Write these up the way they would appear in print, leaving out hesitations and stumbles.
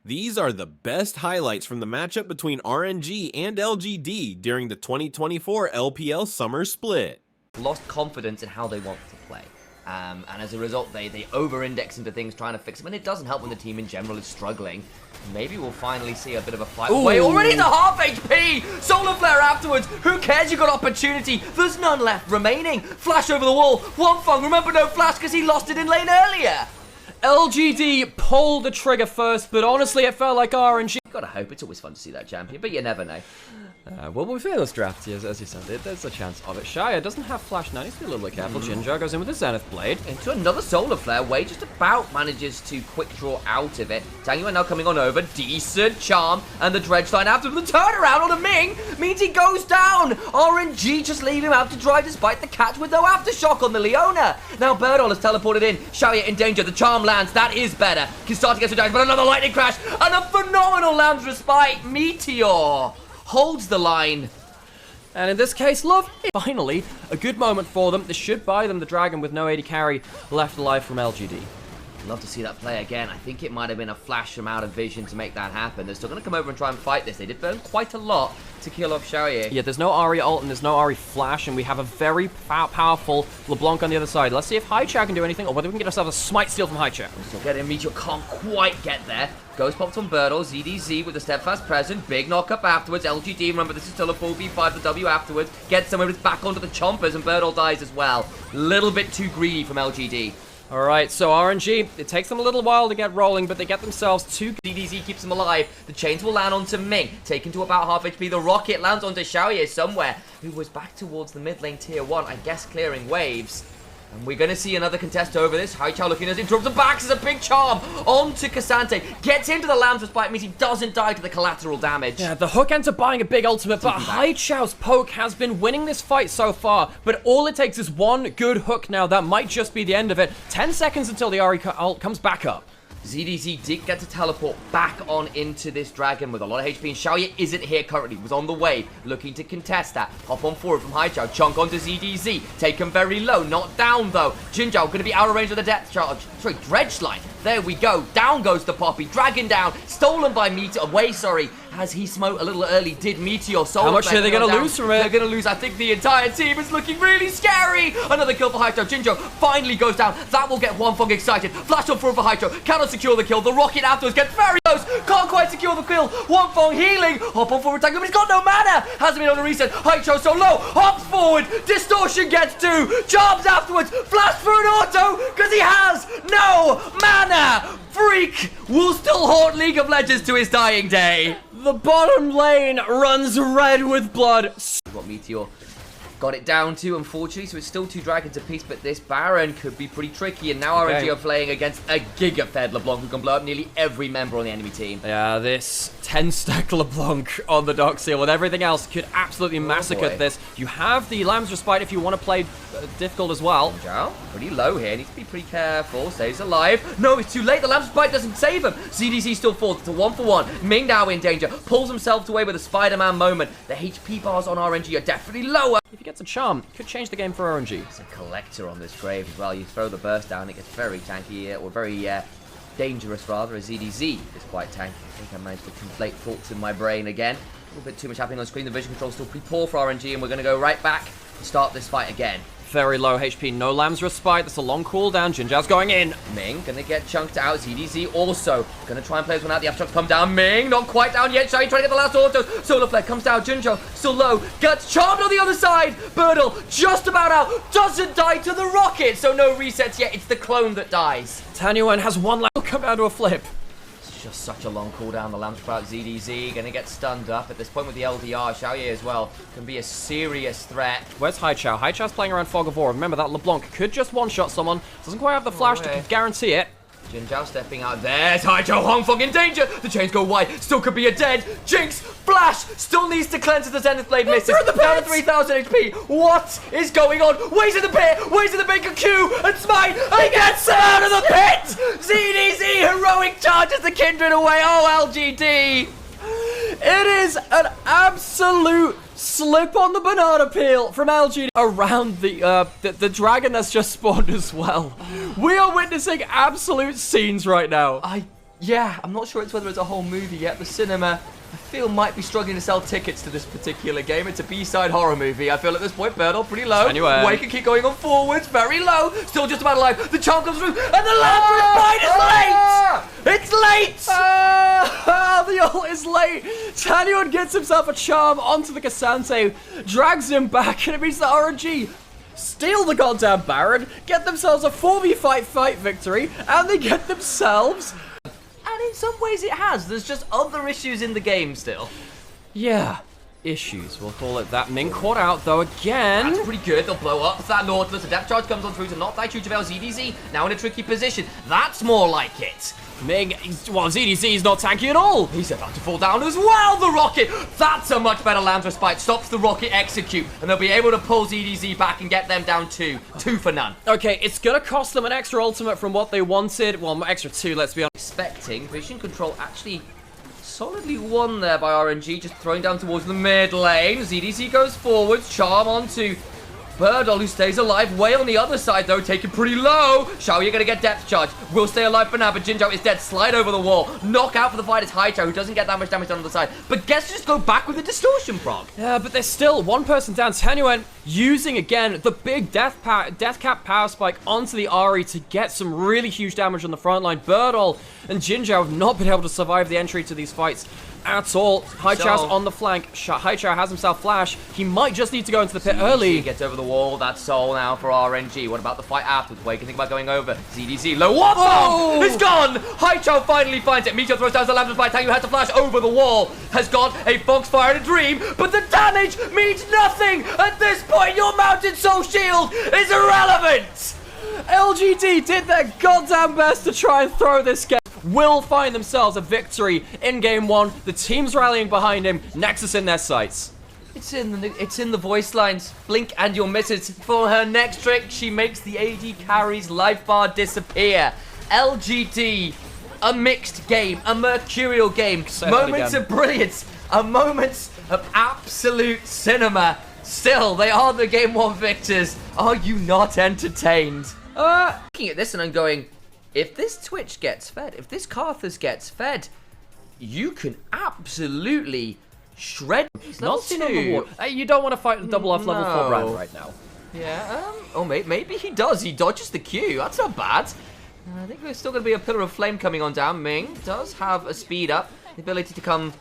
These are the best highlights from the matchup between RNG and LGD during the 2024 LPL Summer split. Lost confidence in how they want to play. And as a result, they over-index into things trying to fix them, and it doesn't help when the team in general is struggling. Maybe we'll finally see a bit of a fight. Wait, already to half HP! Solar Flare afterwards! Who cares? You got opportunity! There's none left remaining! Flash over the wall! Onefeng, remember no flash because he lost it in lane earlier! LGD pulled the trigger first, but honestly it felt like RNG. Gotta hope. It's always fun to see that champion, but you never know. Well, we feel this draft, as you said, there's a chance of it. Shia doesn't have flash now, needs to be a little bit careful. Jinjar goes in with the Zenith Blade. Into another Solar Flare. Wei just about manages to quick draw out of it. Tangyuan now coming on over. Decent charm. And the Dredge line after the turnaround on a Ming means he goes down. RNG just leave him out to dry despite the catch with no aftershock on the Leona. Now Birdol has teleported in. Xiaoye in danger. The charm lands. That is better. Can start to get some damage, but another lightning crash. And a phenomenal Lamb's Respite. Meteor holds the line. And in this case, Love, finally, a good moment for them. This should buy them the dragon with no AD carry left alive from LGD. Love to see that play again. I think it might have been a flash from out of vision to make that happen. They're still going to come over and try and fight this. They did burn quite a lot to kill off Xiaoye. Yeah, there's no Ahri ult and there's no Ahri flash, and we have a very powerful LeBlanc on the other side. Let's see if Haichao can do anything, or whether we can get ourselves a smite steal from Haichao. Still getting Meteor, can't quite get there. Ghost popped on Birdle, ZDZ with the steadfast present, big knock up afterwards. LGD, remember this is still a full V5, the W afterwards. Gets somewhere, it's back onto the chompers, and Birdle dies as well. Little bit too greedy from LGD. Alright, so RNG, it takes them a little while to get rolling, but they get themselves two. ZDZ keeps them alive. The chains will land onto Ming, taken to about half HP. The rocket lands onto Xiaoye somewhere, who was back towards the mid lane tier 1, I guess clearing waves. And we're going to see another contest over this. Haichao looking as it drops the back as a big charm onto Cassante. Gets into the Lamb's Respite, means he doesn't die to the collateral damage. Yeah, the Hook ends up buying a big ultimate, but Haichao's poke has been winning this fight so far. But all it takes is one good hook now. That might just be the end of it. 10 seconds until the Ahri ult comes back up. ZDZ did get to teleport back on into this dragon with a lot of HP, and Xiaoye isn't here currently, was on the way, looking to contest that. Hop on forward from Haichao, chunk onto ZDZ, taken very low, not down though. Jinzhao going to be out of range of the death charge. Sorry, Dredge line. There we go. Down goes the Poppy. Dragon down. Stolen by Meteor. Away, sorry. As he smote a little early, did Meteor. How much are they going to lose from it? They're going to lose. I think the entire team is looking really scary. Another kill for Haichao. Jinzhao finally goes down. That will get Onefeng excited. Flash on forward for Haichao. Cannot secure the kill. The rocket afterwards gets very close. Can't quite secure the kill. Onefeng healing. Hop on forward. But he's got no mana. Hasn't been on a reset. Haichao so low. Hops forward. Distortion gets two. Jobs afterwards. Flash for an auto because he has no mana. Freak will still haunt League of Legends to his dying day. The bottom lane runs red with blood. What Meteor got it down to, unfortunately, so it's still two dragons apiece, but this Baron could be pretty tricky, and now RNG are playing against a giga-fed LeBlanc who can blow up nearly every member on the enemy team. Yeah, this 10-stack LeBlanc on the dock seal with everything else could absolutely massacre this. You have the Lamb's Respite if you want to play difficult as well. Zhao, pretty low here, needs to be pretty careful, stays alive. No, it's too late, the Lamb's Respite doesn't save him. ZDZ still falls, it's a 1-for-1. Ming now in danger, pulls himself away with a Spider-Man moment. The HP bars on RNG are definitely lower. If he gets a charm, could change the game for RNG. It's a collector on this grave as well. You throw the burst down, it gets very tanky, or very dangerous rather, as ZDZ is quite tanky. I think I managed to conflate thoughts in my brain again. A little bit too much happening on screen. The vision control still pretty poor for RNG, and we're going to go right back and start this fight again. Very low HP, no Lamb's Respite. That's a long cooldown. Jinzhao's going in. Ming gonna get chunked out. ZDZ also gonna try and play this one out. The aftershock come down. Ming not quite down yet. Xiaoye trying to get the last auto. Solar Flare comes down. Jinzhao still low. Gets charmed on the other side. Birdle just about out. Doesn't die to the rocket. So no resets yet. It's the clone that dies. Tanyuan has one last come down to a flip. Just such a long cooldown. The Lamb's Sprout ZDZ gonna get stunned up at this point with the LDR. Xiaoye as well can be a serious threat. Where's Haichao? Haichao's playing around Fog of War. Remember that LeBlanc could just one-shot someone. Doesn't quite have the flash to guarantee it. Jinzhao stepping out. There's Haichao. Onefeng in danger. The chains go wide. Still could be a dead. Jinx. Flash. Still needs to cleanse as the Zenith Blade misses. Down to 3,000 HP. What is going on? Ways in the pit. Ways in the big Q and smite. And he gets out of the pit. ZDZ heroic charges the Kindred away. Oh, LGD. It is an absolute slip on the banana peel from LGD around the dragon that's just spawned as well. We are witnessing absolute scenes right now. Yeah, I'm not sure whether it's a whole movie yet. The cinema, I feel, might be struggling to sell tickets to this particular game. It's a B-side horror movie. I feel at this point, Birdle pretty low. Anyway. Wake can keep going on forwards, very low. Still just about alive. The charm comes through, and the Lazarus Bite is late! It's late! The ult is late. Tanyuan gets himself a charm onto the Cassante, drags him back, and it means the RNG steal the goddamn Baron, get themselves a 4v5 victory, and they get themselves... And in some ways it has. There's just other issues in the game still. Yeah, issues. We'll call it that. Ming caught out, though, again. That's pretty good. They'll blow up that Nautilus. A depth charge comes on through to not that huge avail. ZDZ now in a tricky position. That's more like it. Ming, well, ZDZ is not tanky at all. He's about to fall down as well, the rocket! That's a much better Lamb's Respite. Stops the rocket execute, and they'll be able to pull ZDZ back and get them down 2 for none. Okay, it's gonna cost them an extra ultimate from what they wanted. Well, extra 2, let's be honest. Expecting vision control actually solidly won there by RNG, just throwing down towards the mid lane. ZDZ goes forwards, charm onto Birdle, who stays alive. Way on the other side, though, taken pretty low. Xiao, you're going to get depth charge. Will stay alive for now, but Jinzhou is dead. Slide over the wall. Knock out for the fight is Haichao, who doesn't get that much damage on the side, but gets to just go back with the distortion proc. Yeah, but there's still one person down. Tanyuan using, again, the big death cap power spike onto the Ahri to get some really huge damage on the front line. Birdle and Jinzhou have not been able to survive the entry to these fights at all. Haichao's on the flank. Haichao has himself flash. He might just need to go into the pit early. He gets over the wall. That's Soul now for RNG. What about the fight afterwards? Wake can think about going over. ZDZ low. What? Oh! It's gone! Haichao finally finds it. Meteor throws down the Lamb's Bite. Tangu has to flash over the wall. Has got a Foxfire and a Dream, but the damage means nothing! At this point, your Mountain Soul Shield is irrelevant! LGD did their goddamn best to try and throw this game. Will find themselves a victory in game 1. The team's rallying behind him. Nexus in their sights. It's in the voice lines. Blink and you'll miss it. For her next trick, she makes the AD carry's life bar disappear. LGD, a mixed game, a mercurial game. Moments of brilliance, a moments of absolute cinema. Still, they are the game 1 victors. Are you not entertained? Looking at this and I'm going, if this Twitch gets fed, if this Karthus gets fed, you can absolutely shred. Not too. You don't want to fight a double off level 4 brand right now. Yeah, oh, maybe he does. He dodges the Q. That's not bad. I think there's still going to be a Pillar of Flame coming on down. Ming does have a speed up, the ability to come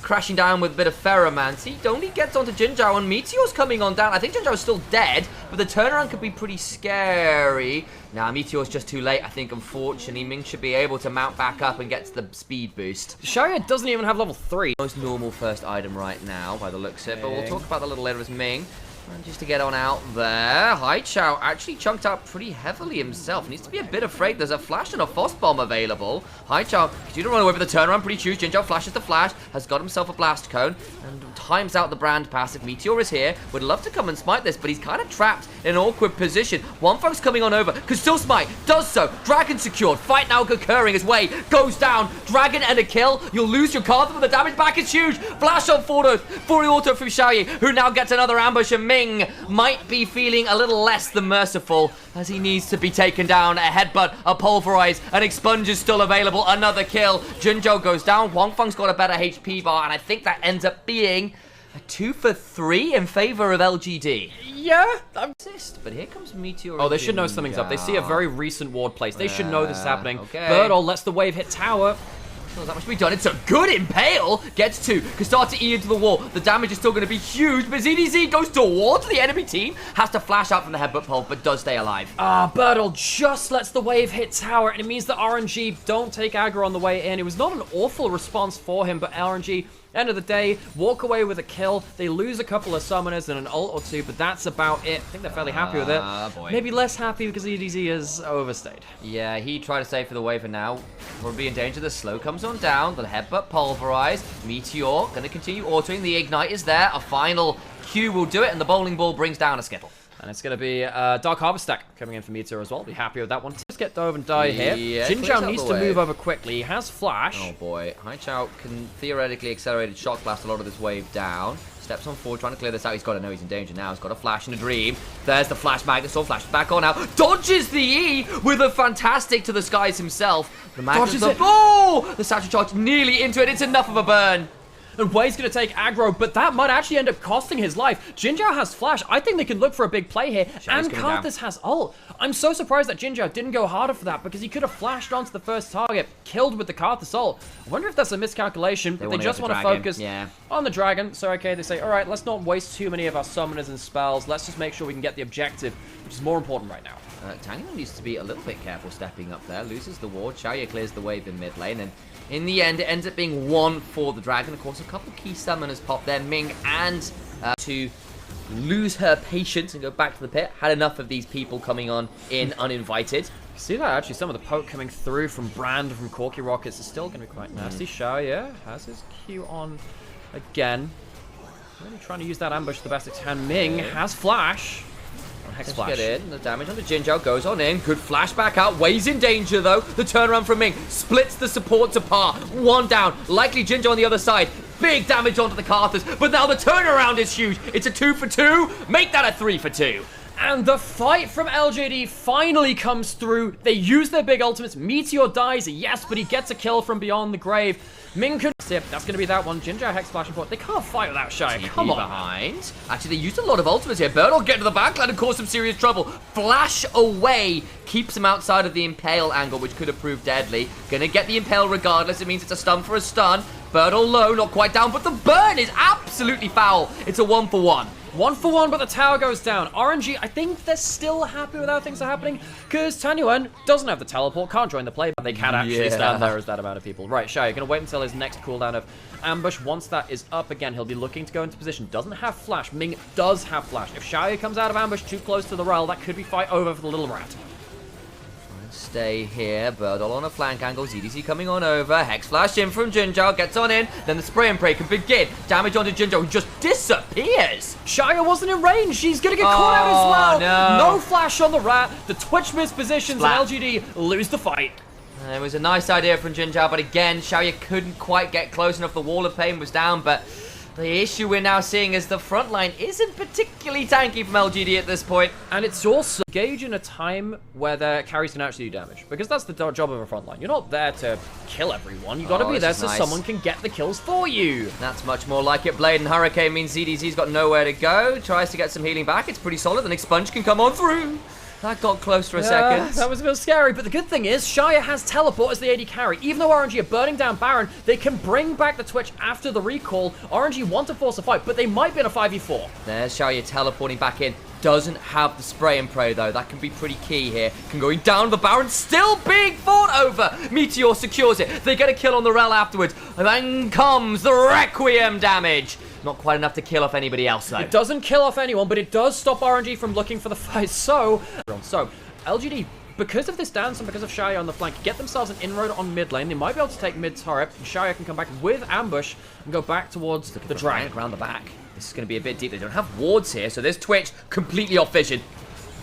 crashing down with a bit of Ferromancy. Only gets onto Jinzhou, and Meteor's coming on down. I think Jinzhou's still dead, but the turnaround could be pretty scary. Now, Meteor's just too late, I think, unfortunately. Ming should be able to mount back up and get the speed boost. Xiaoya doesn't even have level 3. Most normal first item right now, by the looks of it, but we'll talk about that a little later as Ming manages to get on out there. Haichao actually chunked out pretty heavily himself. Needs to be a bit afraid. There's a flash and a Frost Bomb available. Haichao continues to run away with the turnaround. Pretty huge. Jinzhou flashes the flash. Has got himself a blast cone. And times out the brand passive. Meteor is here. Would love to come and smite this, but he's kind of trapped in an awkward position. One folks coming on over. Could still smite. Does so. Dragon secured. Fight now occurring his way. Goes down. Dragon and a kill. You'll lose your card, but the damage back is huge. Flash on Fury Auto from Xiaoyi, who now gets another ambush, and Ming might be feeling a little less than merciful as he needs to be taken down. A headbutt, a pulverize, an expunge is still available. Another kill. Jinzhou goes down. Wang Feng's got a better HP bar, and I think that ends up being a 2 for 3 in favor of LGD. Yeah. But here comes Meteor. Oh, they should know something's up. They see a very recent ward place. They should know this is happening. Okay. Birdle lets the wave hit tower. Well, that much to be done. It's a good impale. Gets 2. Can start to E into the wall. The damage is still going to be huge, but ZDZ goes towards the enemy team. Has to flash out from the headbutt pole, but does stay alive. Birdle just lets the wave hit tower, and it means that RNG don't take aggro on the way in. It was not an awful response for him, but RNG, end of the day, walk away with a kill. They lose a couple of summoners and an ult or 2, but that's about it. I think they're fairly happy with it. Boy. Maybe less happy because EDZ is overstayed. Yeah, he tried to save for the wave, and now we'll be in danger. The slow comes on down. The headbutt pulverized. Meteor going to continue autoing. The ignite is there. A final Q will do it, and the bowling ball brings down a Skittle. And it's going to be Dark Harvest stack coming in for Meteor as well. Be happy with that one. Just get dove and die here. Yeah, Jinzhou needs to move over quickly. He has flash. Oh boy. Haichao can theoretically accelerated shock blast a lot of this wave down. steps on forward, trying to clear this out. He's got to know he's in danger now. He's got a flash and a dream. There's the flashback. The sword flash back on now. Dodges the E with a fantastic to the skies himself. The Dodges it. Oh! The satchel charge nearly into it. It's enough of a burn. And Wei's going to take aggro, but that might actually end up costing his life. Jinzhao has flash. I think they can look for a big play here. And Karthus has ult. I'm so surprised that Jinzhao didn't go harder for that because he could have flashed onto the first target, killed with the Karthus ult. I wonder if that's a miscalculation. They just want to focus on the dragon. So, okay, they say, all right, let's not waste too many of our summoners and spells. Let's just make sure we can get the objective, which is more important right now. Tangyuan needs to be a little bit careful stepping up there. Loses the ward. Xiaoya clears the wave in mid lane. And in the end, it ends up being 1 for the dragon. Of course, a couple key summoners pop there. Ming and to lose her patience and go back to the pit. Had enough of these people coming on in uninvited. See that actually some of the poke coming through from Brand, from Corky Rockets is still going to be quite nasty. Xiaoya has his Q on again. Really trying to use that ambush to the best it can. Ming has flash. Hex flash. Get in. The damage onto Jinzhao goes on in. Good flash back out. Wei's in danger though. The turnaround from Ming splits the supports apart. 1 down. Likely Jinzhao on the other side. Big damage onto the Karthus. But now the turnaround is huge. It's a 2 for 2. Make that a 3 for 2. And the fight from LGD finally comes through. They use their big ultimates. Meteor dies, yes, but he gets a kill from beyond the grave. Ming could sip. That's going to be that one. Jinzhao Hex flashing forward. They can't fight without Xiaoya. Come on. Behind. Actually, they used a lot of ultimates here. Bird will get to the backline and cause some serious trouble. Flash away. Keeps him outside of the Impale angle, which could have proved deadly. Gonna get the Impale regardless. It means it's a stun for a stun. Birdle low, not quite down, but the burn is absolutely foul. It's a 1 for 1. 1 for 1, but the tower goes down. RNG, I think they're still happy with how things are happening, because Tangyuan doesn't have the teleport, can't join the play, but they can actually stand there as that amount of people. Right, Xiaoya, gonna wait until his next cooldown of ambush. Once that is up again, he'll be looking to go into position. Doesn't have flash. Ming does have flash. If Xiaoya comes out of ambush too close to the rail, that could be fight over for the little rat. Stay here. Birdle on a flank angle. ZDC coming on over. Hex flash in from Jinzhao. Gets on in. Then the spray and pray can begin. Damage onto Jinzhao, who just disappears. Xiaoya wasn't in range. She's going to get caught out as well. No. No flash on the rat. The Twitch miss positions and LGD lose the fight. It was a nice idea from Jinzhao, but again, Xiaoya couldn't quite get close enough. The wall of pain was down, but the issue we're now seeing is the front line isn't particularly tanky from LGD at this point. And it's also engage in a time where their carries can actually do damage, because that's the job of a front line. You're not there to kill everyone. You got to be there so someone can get the kills for you. That's much more like it. Blade and Hurricane means ZDZ's got nowhere to go. Tries to get some healing back. It's pretty solid. The next sponge can come on through. That got close for a second. That was a bit scary, but the good thing is Xiaoya has teleport as the AD carry. Even though RNG are burning down Baron, they can bring back the Twitch after the recall. RNG want to force a fight, but they might be in a 5v4. There's Xiaoya teleporting back in. Doesn't have the spray and pray though. That can be pretty key here. Can going down. The Baron still being fought over. Meteor secures it. They get a kill on the Rel afterwards. And then comes the Requiem damage. Not quite enough to kill off anybody else, though. It doesn't kill off anyone, but it does stop RNG from looking for the fight. So LGD, because of this dance and because of Xiaoya on the flank, get themselves an inroad on mid lane. They might be able to take mid turret, and Xiaoya can come back with ambush and go back towards the dragon. Around the back. This is going to be a bit deep. They don't have wards here, so this Twitch completely off vision.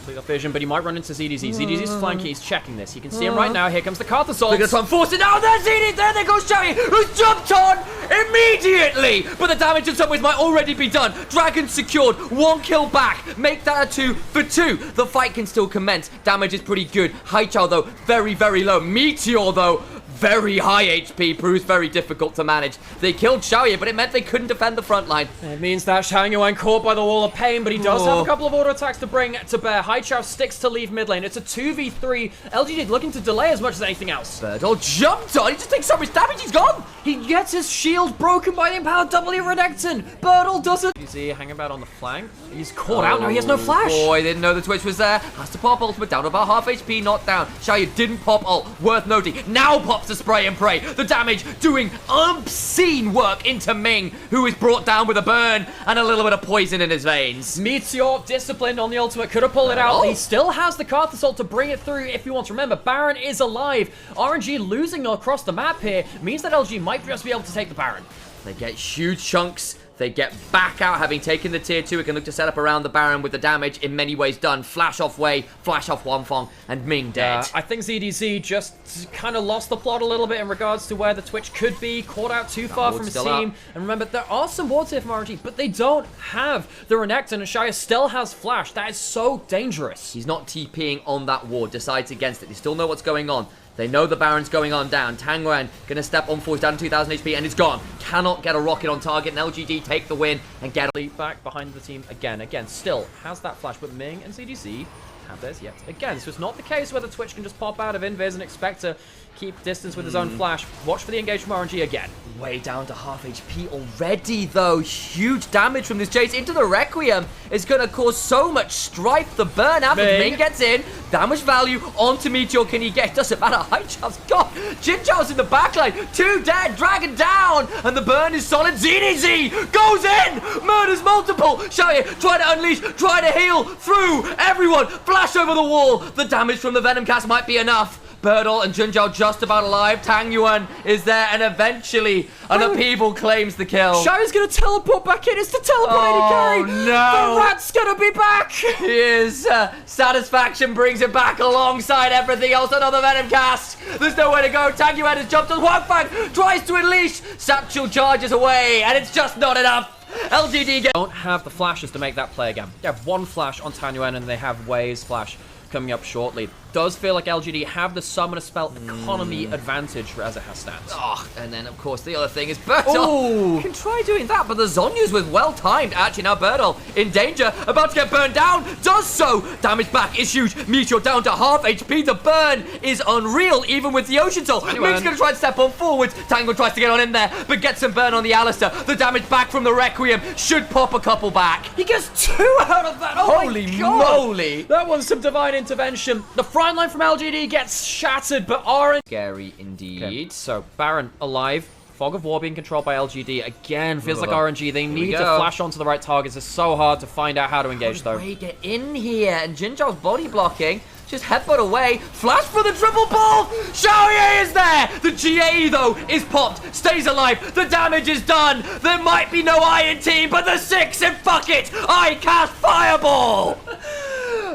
Vision, but he might run into ZDZ. ZDZ's flanking, he's checking this. He can see him right now. Here comes the Karthus ult. They're going to try and force it down. There's ZDZ. There goes Xiaoya, who's jumped on immediately. But the damage in some ways might already be done. Dragon secured. 1 kill back. Make that a 2 for 2. The fight can still commence. Damage is pretty good. Haichao, though, very, very low. Meteor, though, very high HP, proves very difficult to manage. They killed Xiaoya, but it meant they couldn't defend the front line. It means that Xiaoya caught by the wall of pain, but he does have a couple of auto attacks to bring to bear. Haichao sticks to leave mid lane. It's a 2v3. LGD looking to delay as much as anything else. Birdle jumped on. He just takes so much damage. He's gone. He gets his shield broken by the Empowered W Renekton. Birdle doesn't. You see, hanging about on the flank. He's caught out now. He has no flash. Boy, didn't know the Twitch was there. Has to pop ultimate down about half HP, not down. Xiaoya didn't pop ult. Worth noting. Now pops the spray and pray. The damage doing obscene work into Ming, who is brought down with a burn and a little bit of poison in his veins. Meteor, disciplined on the ultimate, could have pulled it out. He still has the Karthus ult to bring it through if he wants. Remember, Baron is alive. RNG losing across the map here means that LG might just be able to take the Baron. They get huge chunks. They get back out, having taken the tier 2. We can look to set up around the Baron with the damage in many ways done. Flash off Wei, flash off Wanfeng, and Ming dead. I think ZDZ just kind of lost the plot a little bit in regards to where the Twitch could be. Caught out too far from his team. And remember, there are some wards here from RNG, but they don't have the Renekton, and Shaya still has flash. That is so dangerous. He's not TPing on that ward, decides against it. They still know what's going on. They know the Baron's going on down. Tang Yuan going to step on forward, down to 2,000 HP, and it's gone. Cannot get a rocket on target, and LGD take the win and get back behind the team again. Still has that flash, but Ming and CDC have theirs yet again. So it's not the case where the Twitch can just pop out of invis and expect to keep distance with his own flash. Watch for the engage from RNG again. Way down to half HP already, though. Huge damage from this chase into the Requiem is going to cause so much strife. The burn out of Ming gets in. Damage value onto Meteor. Can he get? Doesn't matter. High Chop's gone. Jin Chao's in the backline. 2 dead. Dragon down. And the burn is solid. ZDZ goes in. Murders multiple. Xiaoye try to unleash. Try to heal through everyone. Flash over the wall. The damage from the Venom cast might be enough. Birdle and Junjiao just about alive. Tang Yuan is there, and eventually an upheaval claims the kill. Xiao's gonna teleport back in. It's the teleporting carry. No. The rat's gonna be back. His satisfaction brings it back alongside everything else. Another Venom cast. There's nowhere to go. Tang Yuan has jumped on Wanfeng. Tries to unleash. Satchel charges away, and it's just not enough. LGD don't have the flashes to make that play again. They have 1 flash on Tang Yuan, and they have Wei's flash coming up shortly. Does feel like LGD have the summoner spell economy advantage as it has stands. Oh, and then of course the other thing is Bertel can try doing that, but the Zhonya's with well timed. Actually now Bertel in danger, about to get burned down, does so. Damage back is huge. Meteor down to half HP. The burn is unreal, even with the Ocean Soul. Ming's gonna try and step on forwards. Tango tries to get on in there, but gets some burn on the Alistair. The damage back from the Requiem should pop a couple back. He gets 2 out of that. Oh holy moly! That was some divine intervention. The front line from LGD gets shattered, but RNG... Scary indeed. Okay, so Baron alive. Fog of War being controlled by LGD. Again, feels like RNG. They need to flash onto the right targets. It's so hard to find out how to engage, though. Wei get in here, and Jinzhao's body blocking. Just headbutt away. Flash for the triple pull. Xiaoye is there. The GA, though, is popped. Stays alive. The damage is done. There might be no Iron Team, but the 6, and fuck it. I cast Fireball.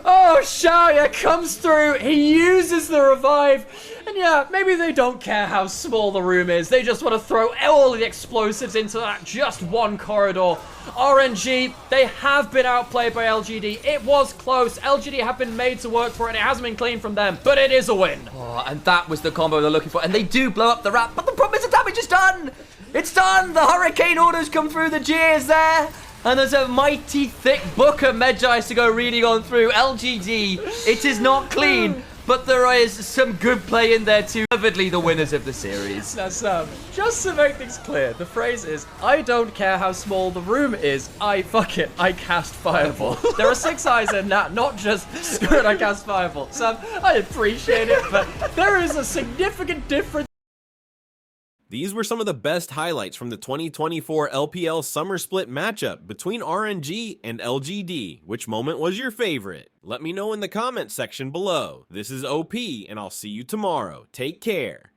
Oh, Xiaoye comes through. He uses the revive. And yeah, maybe they don't care how small the room is. They just want to throw all the explosives into that just one corridor. RNG, they have been outplayed by LGD. It was close. LGD have been made to work for it. It hasn't been clean from them, but it is a win. Oh, and that was the combo they're looking for. And they do blow up the rat, but the problem is the damage is done. It's done. The Hurricane orders come through. The G is there. And there's a mighty thick book of Medjais to go reading on through. LGD, it is not clean, but there is some good play in there too. Vividly the winners of the series. Now, Sam, just to make things clear, the phrase is, I don't care how small the room is, fuck it, I cast Fireball. There are 6 eyes in that, not just, screw it, I cast Fireball. Sam, I appreciate it, but there is a significant difference. These were some of the best highlights from the 2024 LPL Summer Split matchup between RNG and LGD. Which moment was your favorite? Let me know in the comments section below. This is OP, and I'll see you tomorrow. Take care.